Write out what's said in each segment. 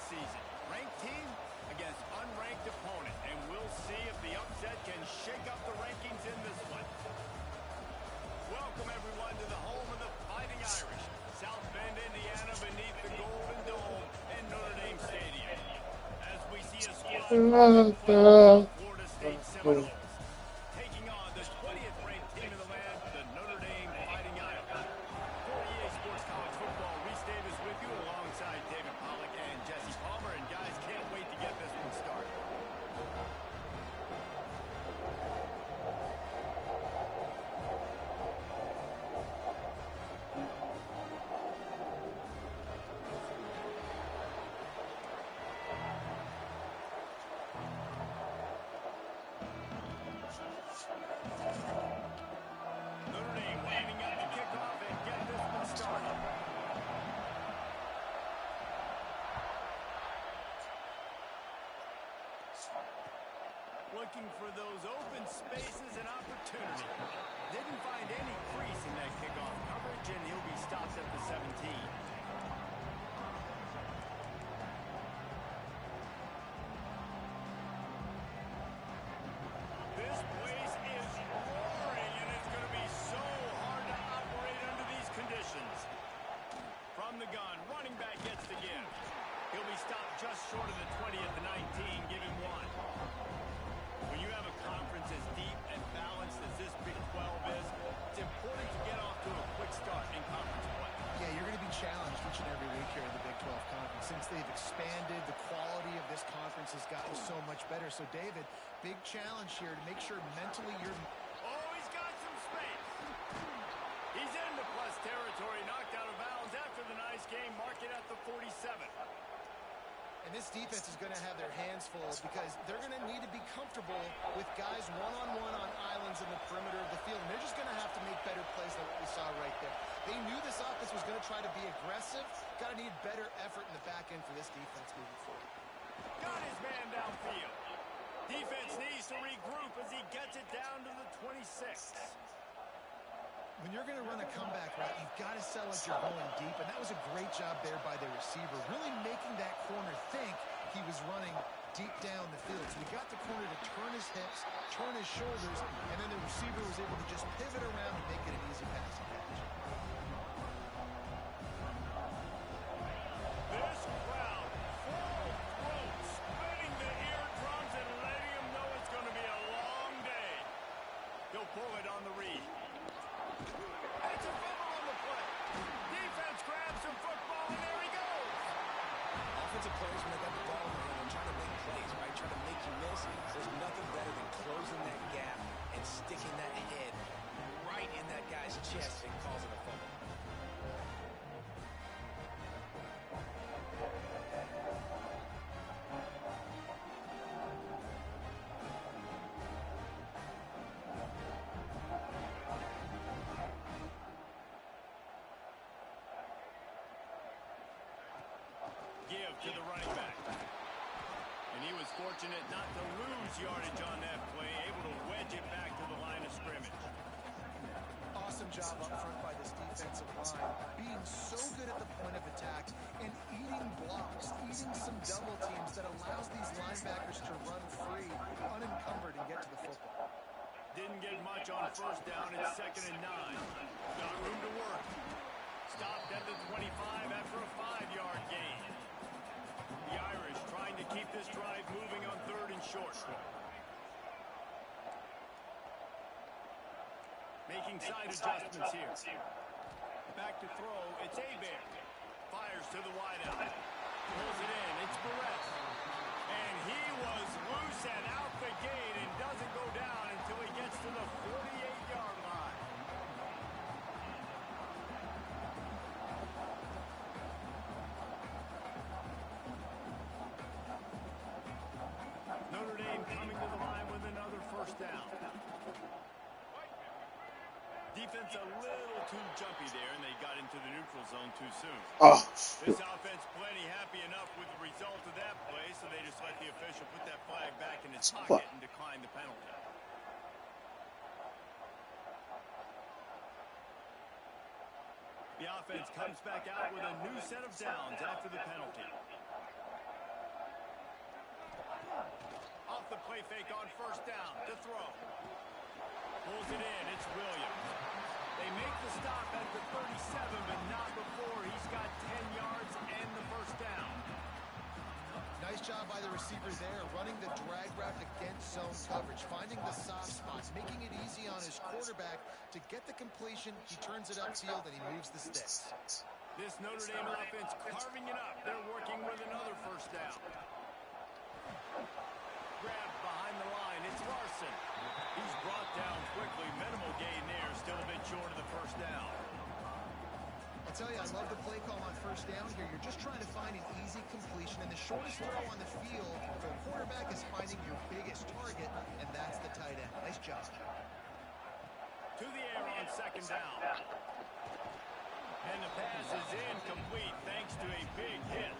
season. Ranked team against unranked opponent, and we'll see if the upset can shake up the rankings in this one. Welcome, everyone, to the home of the Fighting Irish, South Bend, Indiana, beneath the Golden Dome in Notre Dame Stadium. As we see a squad of Florida State Seminoles taking on the 20th ranked team in the land, the Notre Dame Fighting Irish. For EA Sports College Football, Reese Davis with you alongside David Pollack and Jesse Palmer. And guys, can't wait to get this one started. Notre Dame lining up to kick off and get this one started. Looking for those open spaces and opportunity. Didn't find any crease in that kickoff coverage, and he'll be stopped at the 17. This place is roaring, and it's going to be so hard to operate under these conditions. From the gun, running back gets the give. He'll be stopped just short of the 20 at the 19, give him one. When you have a conference as deep and balanced as this Big 12 is, it's important to get off to a quick start in conference play. Yeah, you're going to be challenged each and every week here in the Big 12 Conference. Since they've expanded, the quality of this conference has gotten so much better. So, David, big challenge here to make sure mentally you're... Oh, he's got some space. He's into plus territory, knocked out of bounds after the nice game. Mark it at the 47. And this defense is going to have their hands full because they're going to need to be comfortable with guys one-on-one on islands in the perimeter of the field. And they're just going to have to make better plays than what we saw right there. They knew this offense was going to try to be aggressive. Got to need better effort in the back end for this defense moving forward. Got his man downfield. Defense needs to regroup as he gets it down to the 26. When you're going to run a comeback route, you've got to sell like you're going deep, and that was a great job there by the receiver, really making that corner think he was running deep down the field. So he got the corner to turn his hips, turn his shoulders, and then the receiver was able to just pivot around and make it an easy passing catch. This crowd, full throat, spinning the eardrums and letting them know it's going to be a long day. He'll pull it on the read. It's a fumble on the play. Defense grabs some football, and there he goes. Offensive players, when they got the ball in their hand, they're trying to make plays, right? Trying to make you miss. There's nothing better than closing that gap and sticking that head right in that guy's chest and causing a fumble. Give to the running back. And he was fortunate not to lose yardage on that play, able to wedge it back to the line of scrimmage. Awesome job up front by this defensive line, being so good at the point of attack and eating blocks, eating some double teams that allows these linebackers to run free, unencumbered, and get to the football. Didn't get much on first down. It's 2nd and 9. Got room to work. Stopped at the 25 after a 5-yard gain. The Irish trying to keep this drive moving on 3rd and short. Making side adjustments here. Back to throw. It's Hebert. Fires to the wideout. Pulls it in. It's Barrett. And he was loose and out the gate and doesn't go down until he gets to the 48-yard line. Notre Dame coming to the line with another first down. Defense a little too jumpy there, and they got into the neutral zone too soon. Oh, This offense plenty happy enough with the result of that play, so they just let the official put that flag back in his pocket and decline the penalty. The offense comes back out with a new set of downs after the penalty. Off the play fake on first down to throw. Pulls it in. It's Williams. They make the stop at the 37, but not before he's got 10 yards and the first down. Nice job by the receiver there, running the drag route against zone coverage, finding the soft spots, making it easy on his quarterback to get the completion. He turns it upfield and he moves the sticks. This Notre Dame offense carving it up. They're working with another first down. Grab behind the line. It's Larson. He's brought down quickly. Minimal gain there. Still a bit short of the first down. I'll tell you, I love the play call on first down here. You're just trying to find an easy completion, and the shortest throw on the field for a quarterback is finding your biggest target, and that's the tight end. Nice job. To the air on second down. And the pass is incomplete thanks to a big hit.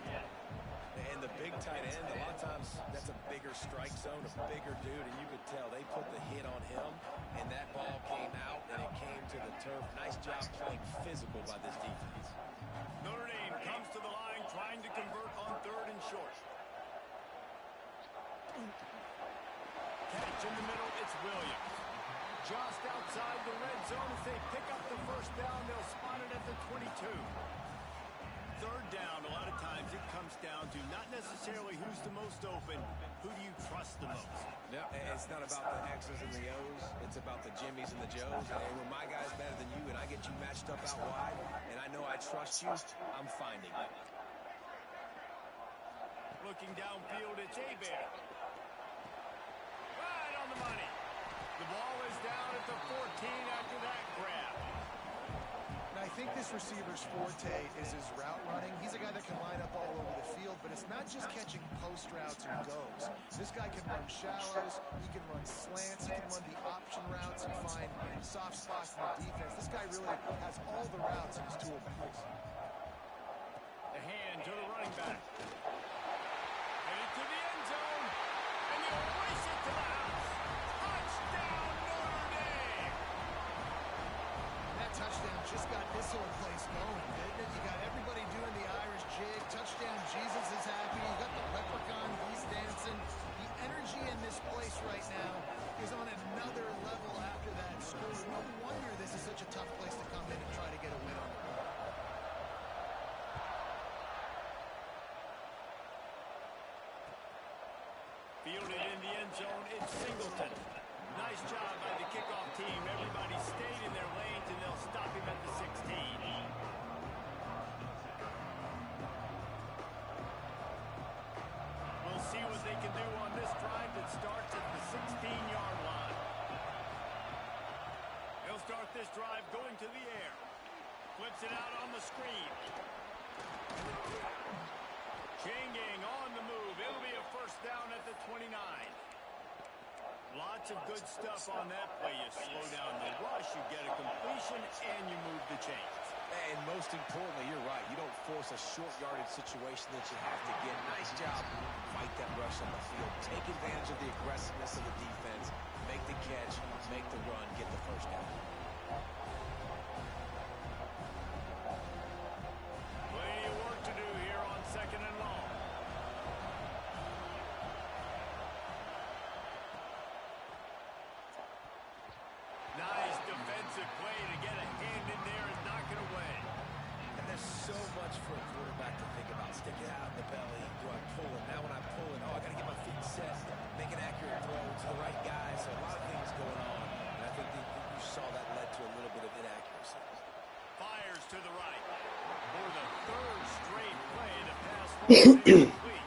And the big tight end, a lot of times that's a bigger strike zone, a bigger dude, and you could tell they put the hit on him, and that ball came out, and it came to the turf. Nice job playing physical by this defense. Notre Dame comes to the line trying to convert on 3rd and short. Catch in the middle, it's Williams. Just outside the red zone as they pick up the first down. They'll spot it at the 22. 3rd down, a lot of times it comes down to not necessarily who's the most open, who do you trust the most? No, it's not about the X's and the O's. It's about the Jimmys and the Joes. And when my guy's better than you and I get you matched up out wide and I know I trust you, I'm finding you. Looking downfield, it's Hebert. Right on the money. The ball is down at the 14 after that grab. And I think this receiver's forte is his route running. He's a guy that can line up all over the field, but it's not just catching post routes and goes. This guy can run shallows, he can run slants, he can run the option routes and find soft spots in the defense. This guy really has all the routes in his toolbox. The hand to the running back. Headed to the end zone, and he'll race it to the house. Touchdown, Notre Dame! That touchdown just got this whole place going, didn't it? You got everybody doing the Irish jig. Touchdown, Jesus is happy. You got the leprechaun, he's dancing. right now is on another level after that score. No wonder this is such a tough place to come in and try to get a win on the road. Fielded in the end zone, it's Singleton. Nice job by the kickoff team. Everybody stayed in their lanes, and they'll stop him at the 16. We'll see what they can do on this drive that starts at the 16-yard line. He'll start this drive going to the air. Flips it out on the screen. Chain gang on the move. It'll be a first down at the 29. Lots of good stuff on that play. You slow down the rush, you get a completion, and you move the chains. And most importantly, you're right. You don't force a short yardage situation that you have to get. Nice job. Fight that rush on the field. Take advantage of the aggressiveness of the defense. Make the catch, make the run, get the first down. Plenty of work to do here on second and long. Nice defensive play to get a hand in there and knock it away. And there's so much for a quarterback to think about. Stick it out in the belly. Do I pull it? Now when I pull it, I got to get my feet set. Make an accurate throw to the right guy. So a lot of things going on. And I think that you saw that led to a little bit of inaccuracy. Fires to the right. For the third straight play, the pass was incomplete.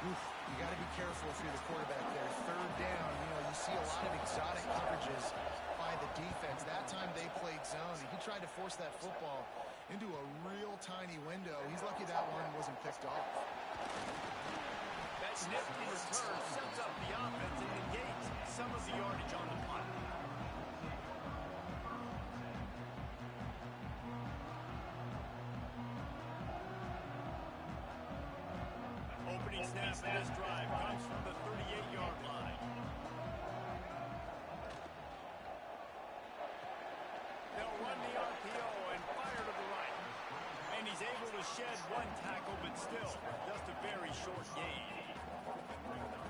You got to be careful if you're the quarterback there. Third down, you see a lot of exotic coverages by the defense. That time they played zone, and he tried to force that football into a real tiny window. He's lucky that one wasn't picked off. That nifty return sets up the offense and negates some of the yardage on the punt. Opening snap of this drive comes from the 38-yard line. They'll run the RPO and fire to the right. And he's able to shed one tackle, but still just a very short gain.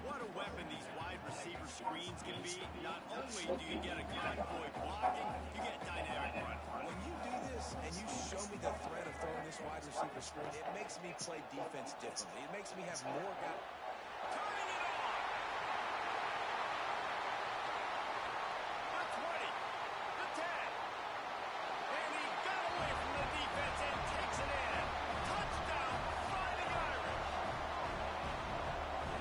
What a weapon these wide receiver screens can be. Not only do you get a convoy blocking, you get dynamic run. When you do this and you show me the threat of throwing this wide receiver screen, it makes me play defense differently. It makes me have more guys. Turning it on. The 20. The 10. And he got away from the defense and takes it in. Touchdown, Fighting Irish.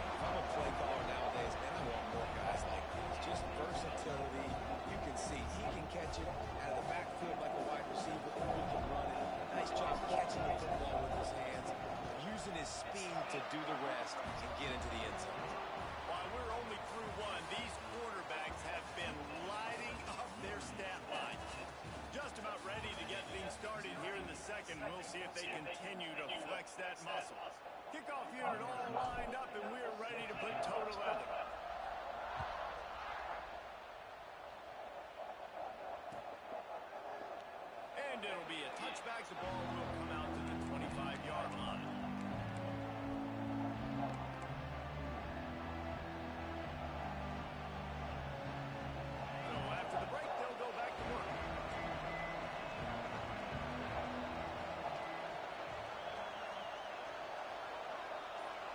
If I'm a play caller nowadays, man, I want more guys like these. Just versatility. You can see he can catch it out of the backfield like a wide receiver, or he can run it. Nice job catching the football with his hands, using his speed to do the rest and get into the end zone. While we're only through one, these quarterbacks have been lighting up their stat line. Just about ready to get things started here in the second. We'll see if they continue to flex that muscle. Kickoff unit all lined up, and we're ready to put toe to leather. And it'll be a touchback. The ball will come out to the 25-yard line. So after the break, they'll go back to work.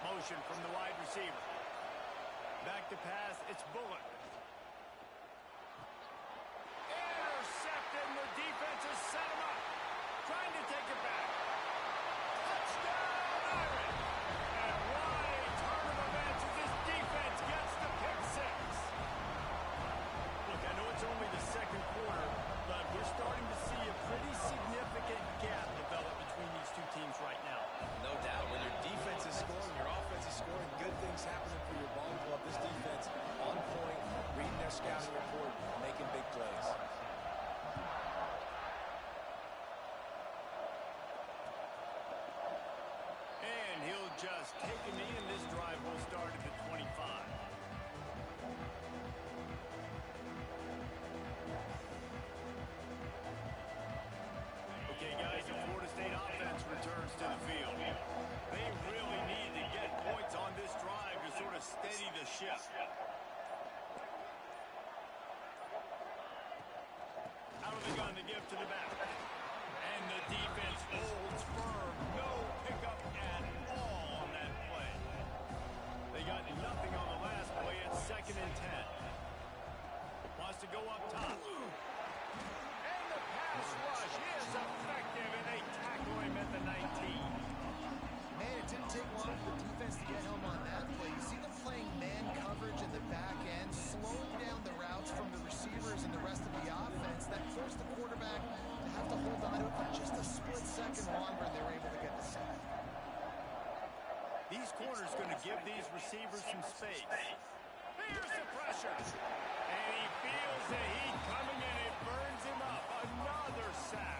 Motion from the wide receiver. Back to pass, it's Bullock. Intercepted, and the defense has set him up. Trying to take it back. Touchdown, Irish! And what a turn of events as this defense gets the pick six. Look, I know it's only the second quarter, but we're starting to see a pretty significant gap develop between these two teams right now. No doubt. When your defense is scoring, your offense is scoring, good things happening for your ball club. This defense on point, reading their scouting report, making big plays. And he'll just take a knee, and this drive will start at the 25. Okay, guys, the Florida State offense returns to the field. They really need to get points on this drive to sort of steady the ship. are they going to give to the back? And the defense holds firm. No pickup at all on that play. They got nothing on the last play. It's 2nd and 10. Wants to go up top. And the pass rush is effective, and they tackle him at the 19. Man, it didn't take long for the defense to get home on that play. You see them playing man coverage in the back end, slowing down the routes from the receivers and the rest of the offense. That forced the quarterback to have to hold on to it for just a split second longer, and they were able to get the sack. These corners going to give these receivers some space. Here's the pressure. And he feels the heat coming, and it burns him up. Another sack.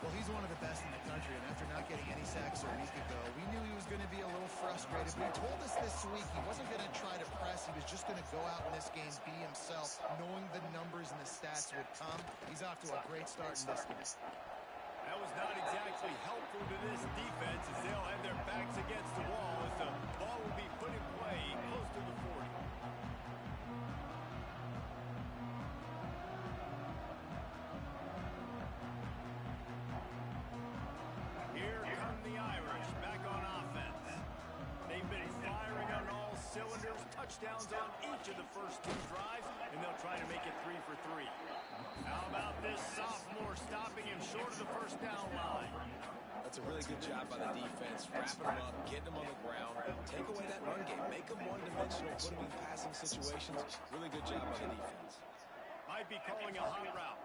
Well, he's one of the best in the country, and after not getting any sacks a week ago, we knew he was going to be a little frustrated. But he told us this week he wasn't going to try to press. He was just going to go out in this game, be himself, knowing the numbers and the stats would come. He's off to a great start in this game. That was not exactly helpful to this defense as they'll have their backs against the wall as the ball will be put in play close to the 40. Here come the Irish back on offense. They've been firing on all cylinders, touchdowns on each of the first 2 drives, and they'll try to make it 3 for 3. How about this sophomore stopping him short of the first down line? That's a really good job by the defense, wrapping them up, getting them on the ground, take away that run game, make them one-dimensional, put them in passing situations. Really good job by the defense. Might be calling a hot route.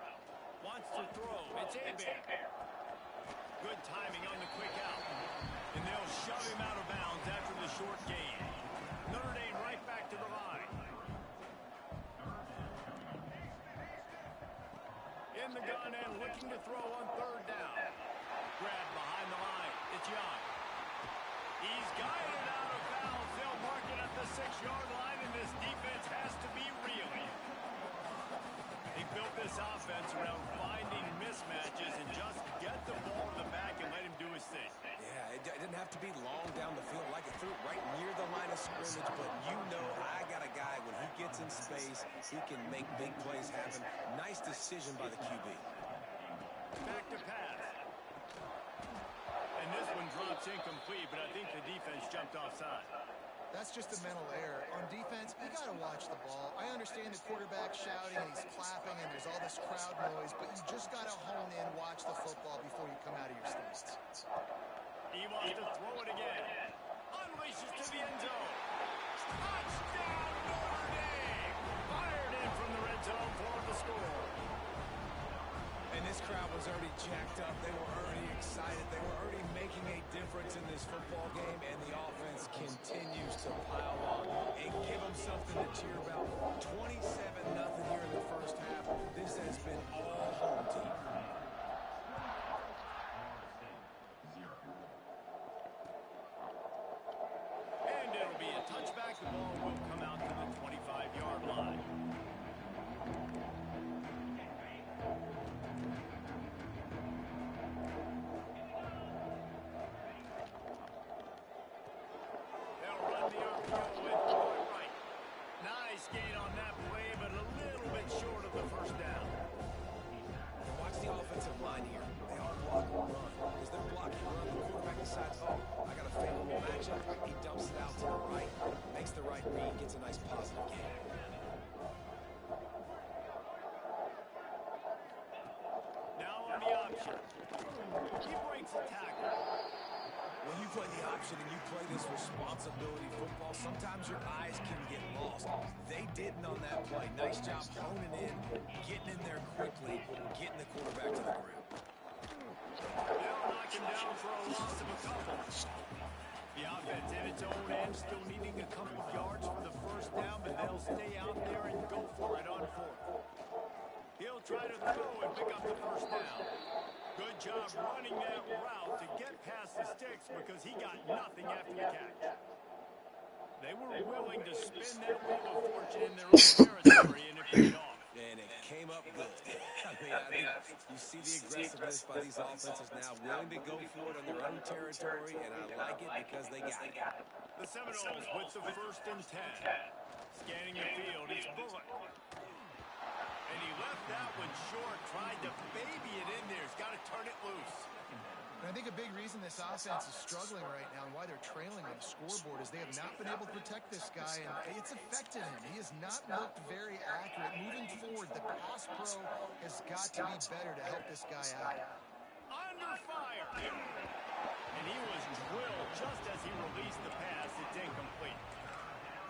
Wants to throw. It's Hebert. Good timing on the quick out. And they'll shove him out of bounds after the short gain. Notre Dame right back to the line. In the gun and looking to throw on 3rd down. Grab behind the line. It's Young. He's guided out of bounds. They'll mark it at the 6-yard line, and this defense has to be reeling. They built this offense around finding mismatches and just get the ball to the back and let him do his thing. Yeah, it didn't have to be long down the field. Like it threw it right near the line of scrimmage, but you know I got a guy, when he gets in space, he can make big plays happen. Nice decision by the QB. Back to pass. And this one drops incomplete, but I think the defense jumped offside. That's just a mental error. On defense, you got to watch the ball. I understand the quarterback shouting and he's clapping and there's all this crowd noise, but you just got to hone in, watch the football before you come out of your stance. He wants to throw it again. Unleashes to the end zone. Touchdown, Notre Dame! Fired in from the red zone for the score. And this crowd was already jacked up. They were already excited. They were already making a difference in this football game, and the offense continues to pile on and give them something to cheer about. 27-0 here in the first half. This has been all home team. And it'll be a touchback. The ball will come out to the 25-yard line. Gain on that play, but a little bit short of the first down. Watch the offensive line here. They all block and run. As they're blocking run, the quarterback decides, oh, I got a favorable matchup. He dumps it out to the right, makes the right read, gets a nice positive gain. Now on the option. He breaks a tackle. When you play the option and you play this responsibility football, sometimes your eyes can get lost. They didn't on that play. Nice job honing in, getting in there quickly, getting the quarterback to the ground. They'll knock him down for a loss of a couple. The offense in its own end, still needing a couple yards for the first down, but they'll stay out there and go for it on 4th. He'll try to throw and pick up the first down. Good job running that route to get past the sticks because he got nothing after the catch. They were willing to spin that wheel of fortune in their own territory, and it paid off. And it came up good. I mean, you see the aggressiveness by these offenses now, willing to go for it on their own territory, and I like it because they got it. The Seminoles with the 1st and 10. Scanning the field, it's Bullock. And he left that one short, tried to baby it in there. He's got to turn it loose. And I think a big reason this offense is struggling right now and why they're trailing on the scoreboard is they have not been able to protect this guy, and it's affected him. He has not looked very accurate. Moving forward, the pass pro has got to be better to help this guy out. Under fire. And he was drilled just as he released the pass. It's incomplete.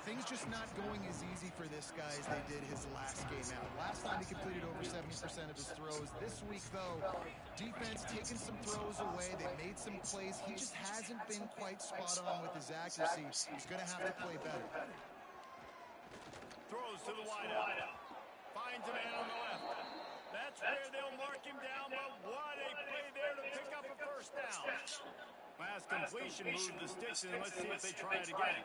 Things just not going as easy for this guy as they did his last game out. Last time he completed over 70% of his throws. This week, though, defense taking some throws away. They made some plays. He just hasn't been quite spot on with his accuracy. He's going to have to play better. Throws to the wideout. Finds a man on the left. That's where they'll mark him down, but what a play there to pick up a first down. Last completion moved the sticks, and let's see if they try it again.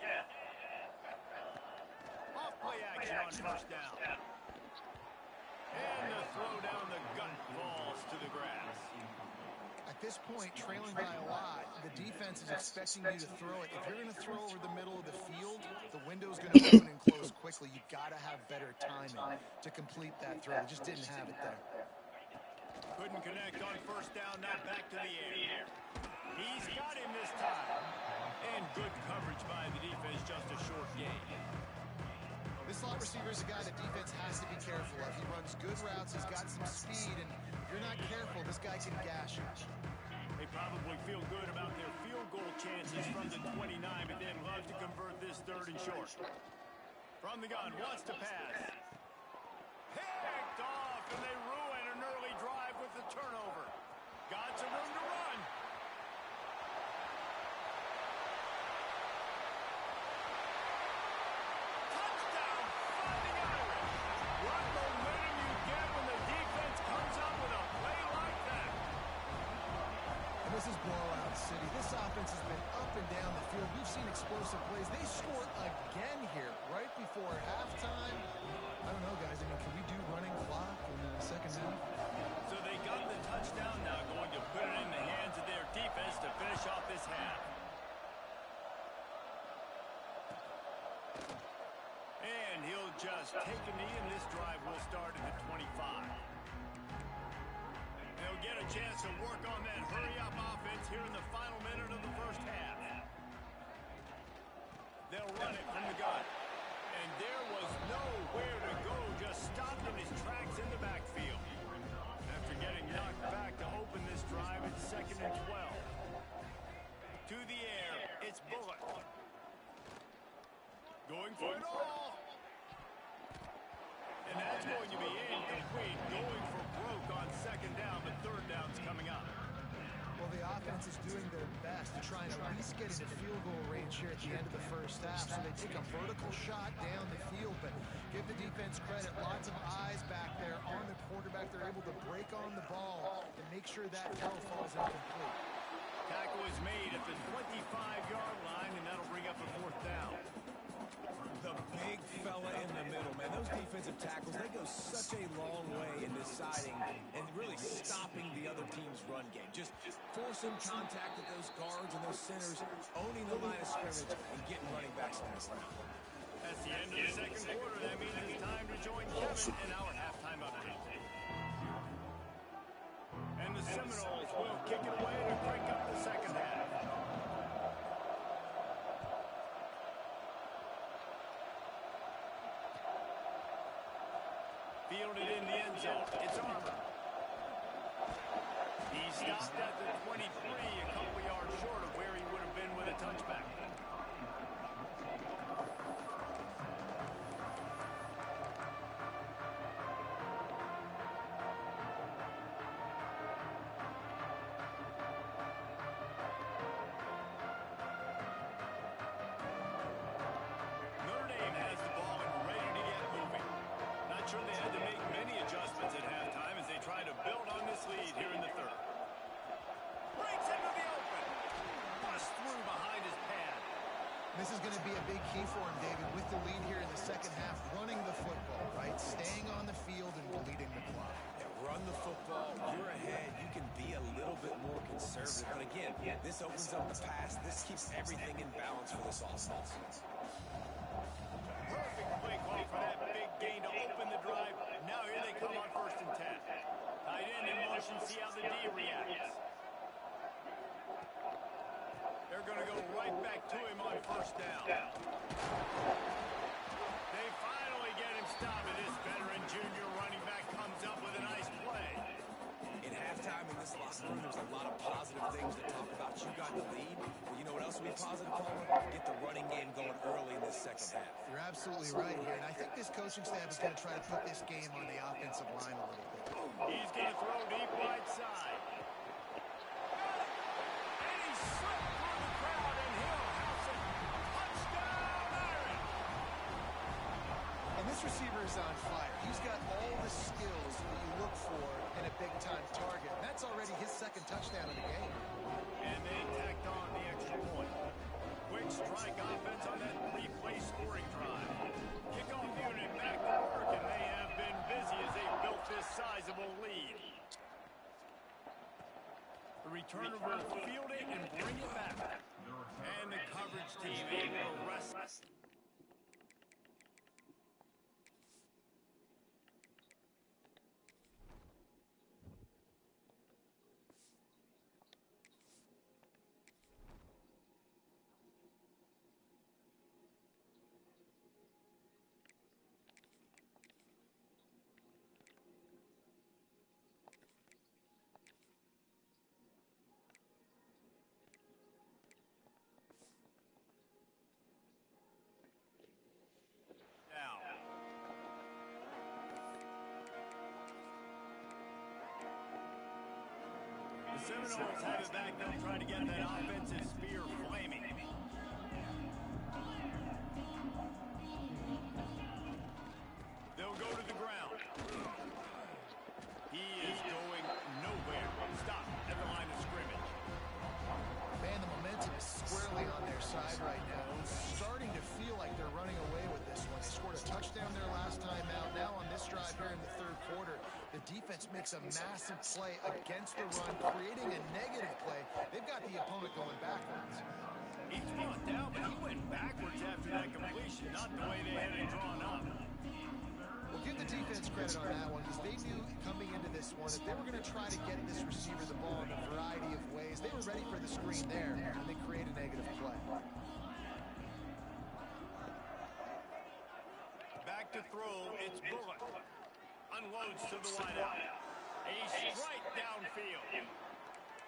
Off-play action on first down. And the throw down the gut falls to the grass. At this point, trailing by a lot, the defense is expecting you to throw it. If you're going to throw over the middle of the field, the window's going to open and close quickly. You got to have better timing to complete that throw. They just didn't have it there. Couldn't connect on first down, now back to the air. He's got him this time. And good coverage by the defense, just a short gain. This slot receiver is a guy the defense has to be careful of. He runs good routes, he's got some speed, and if you're not careful, this guy can gash you. They probably feel good about their field goal chances from the 29, but they'd love to convert this third and short. From the gun, wants to pass. Picked off, and they ruin an early drive with the turnover. Got some room to run. Touchdown, Fighting Irish. What momentum you get when the defense comes up with a play like that. And this is blowout city. This offense has been up and down the field. We've seen explosive plays. They score again here right before halftime. I don't know, guys. I mean, can we do running clock in the second half? So they got the touchdown, now going to put it in the hands of their defense to finish off this half. And he'll just take a knee, and this drive will start at the 25. They'll get a chance to work on that hurry-up offense here in the final minute of the first half. They'll run it from the gun. And there was nowhere to go, just stopped in his tracks in the backfield. After getting knocked back to open this drive, it's 2nd and 12. To the air, it's Bullock. Going for it all. And that's going to be incomplete. Going for broke on second down, but third down's coming up. Well, the offense is doing their best to try and at least get into field goal range here at the end of the first half. So they take a vertical shot down the field, but give the defense credit. Lots of eyes back there on the quarterback. They're able to break on the ball and make sure that throw falls incomplete. Tackle is made at the 25-yard line, and that'll bring up a fourth down. The big fella in the middle, man. Those defensive tackles, they go such a long way in deciding and really stopping the other team's run game. Just forcing contact with those guards and those centers, owning the line of scrimmage, and getting running backs on the ground. That's the end of the second quarter. That means it's time to join Kevin in our halftime update. And the Seminoles will kick it away to break up the second half. Fielded in the end zone. It's Armour. He stopped at the 23, a couple yards short of where he would have been with a touchback. Notre Dame has the ball and ready to get moving. Not sure they had to make many adjustments at halftime as they try to build on this lead here in the third. Breaks into the open. Bust through behind his pad. This is going to be a big key for him, David, with the lead here in the second half, running the football, right? Staying on the field and bleeding the clock. Yeah, run the football. You're ahead. You can be a little bit more conservative. But again, this opens up the pass. This keeps everything in balance for this offense. Perfect play call for that big gain to open the drive. Now here's see how the D reacts. They're going to go right back to him on first down. They finally get him stopped, and this veteran junior running back comes up with a nice play. In halftime in this locker room, there's a lot of positive things to talk about. You got the lead. Well, you know what else will be positive, Palmer? Get the running game going early in this second half. You're absolutely right here, and I think this coaching staff is going to try to put this game on the offensive line a little bit. He's going to throw deep right side. And he slipped through the crowd, and he'll house it. Touchdown, Iron! And this receiver is on fire. He's got all the skills that you look for in a big-time target. And that's already his second touchdown of the game. And they tacked on the extra point. Quick strike offense on that three-play scoring drive. Kickoff unit back to work, and they have been busy as they built this sizable lead. The returner will field it and bring it back. And the coverage team able to rest. The Seminoles have it back. They'll try to get that offensive spear flaming. They'll go to the ground. He is going nowhere. Stop at the line of scrimmage. Man, the momentum is squarely on their side right now. It's starting to feel like they're running away with this one. They scored a touchdown their last time out. Now on this drive here in the third quarter, the defense makes a massive play against the run, creating a negative play. They've got the opponent going backwards. He's brought down, but he went backwards after that completion, not the way they had it drawn up. Well, give the defense credit on that one, because they knew coming into this one that they were going to try to get this receiver the ball in a variety of ways. They were ready for the screen there, and they create a negative play. Back to throw, it's Bullock. Unloads to the wideout. A strike downfield.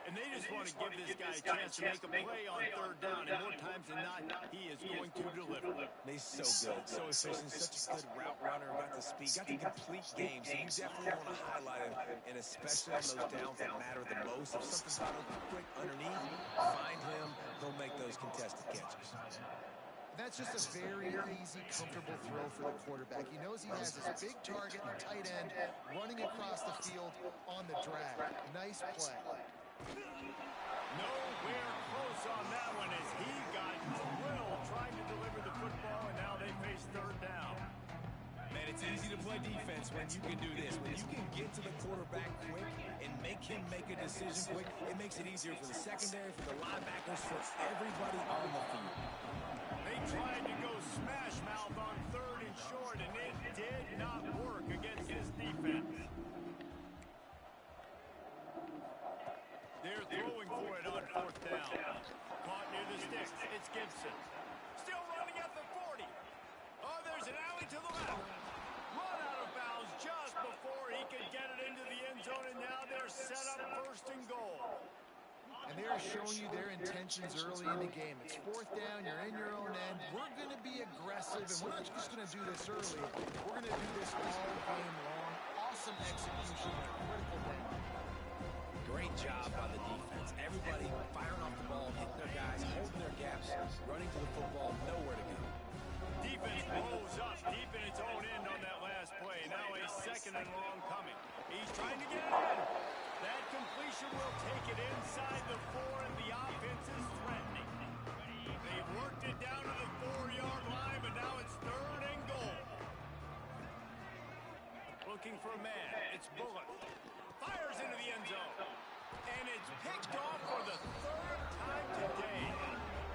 And they just want to give this guy a chance to make a play on third down, and more times than not, he is going to deliver. He's so good, so efficient, such a good route runner, got the speed, got the complete game, so you definitely want to highlight him, and especially on those downs that matter the most. If something's not open quick underneath, find him, he'll make those contested catches. That's just a very easy, comfortable throw for the quarterback. He knows he has his big target, the tight end, running across the field on the drag. Nice play. Nowhere close on that one as he got drilled trying to deliver the football, and now they face third down. Man, it's easy to play defense when you can do this. When you can get to the quarterback quick and make him make a decision quick, it makes it easier for the secondary, for the linebackers, for everybody on the field. They tried to go smash mouth on third and short, and it did not work against this defense. They're throwing for it on fourth down. Caught near the sticks. It's Gibson. Still running at the 40. Oh, there's an alley to the left. Run out of bounds just before he could get it into the end zone, and now they're set up first and goal. And they are showing you their intentions early in the game. It's fourth down, you're in your own end. We're going to be aggressive, and we're not just going to do this early. We're going to do this all game long. Awesome execution at a critical moment. Great job by the defense. Everybody firing off the ball, hitting their guys, holding their gaps, running to the football, nowhere to go. Defense blows up deep in its own end on that last play. Now a second and long coming. He's trying to get it in. That completion will take it inside the 4, and the offense is threatening. They've worked it down to the 4-yard line, but now it's third and goal. Looking for a man. It's Bullock. Fires into the end zone. And it's picked off for the third time today.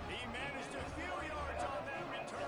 He managed a few yards on that return.